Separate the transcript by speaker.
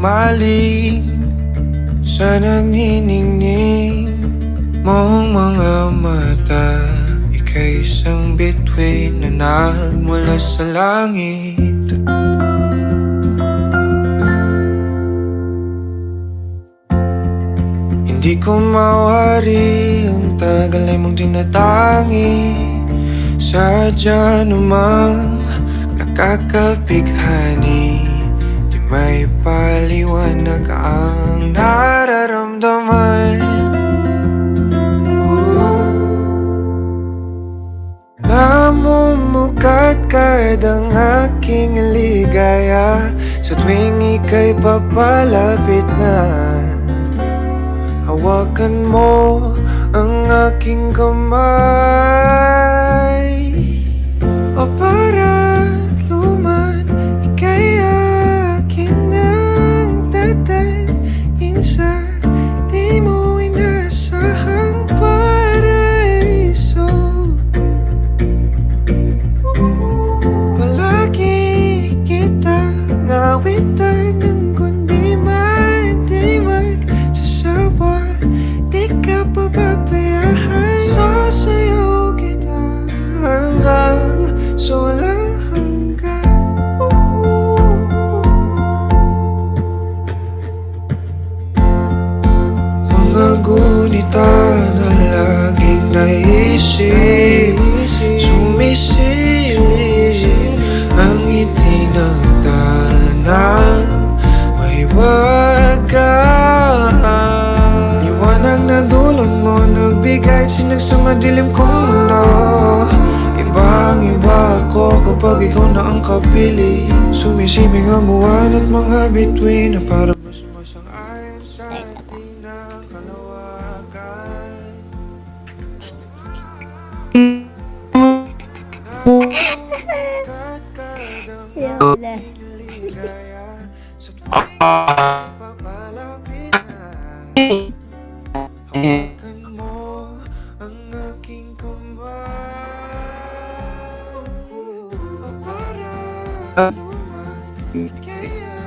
Speaker 1: humaling sa nagniningning mong mga mata. Ika'y isang bituin na nagmula sa langit. Hindi ko mawari ang tagal ay mong tinatangi. Sadya namang nakakapighani, di may paliwanag ang nararamdaman. Namumukadkad ang aking ligaya sa tuwing ika'y papalapit na. Hawakan mo ang aking kamay, o para luman ika'y akin ang dadalhin sa di mo inasahang paraiso. Palagi kitang awitan ng kundi di magsasawa. Di ka pababayaan, sasayaw kita hanggang sa walang hanggan. Mga gunita na laging naisip, sumisilip ang ngiti ng tanang may wagas. Liwanag na dulot mo nagbigay sinag sa madilim kong mundo. Ibang-iba ako kapag ikaw na ang kapili. Sumisibing ang buwan at mga bituin na para mas sumasang-ayon sa ating kalawakan.
Speaker 2: Lola.
Speaker 1: Sa tuwing papalapit na. Hawakan mo ang aking kamay, o para luman kaya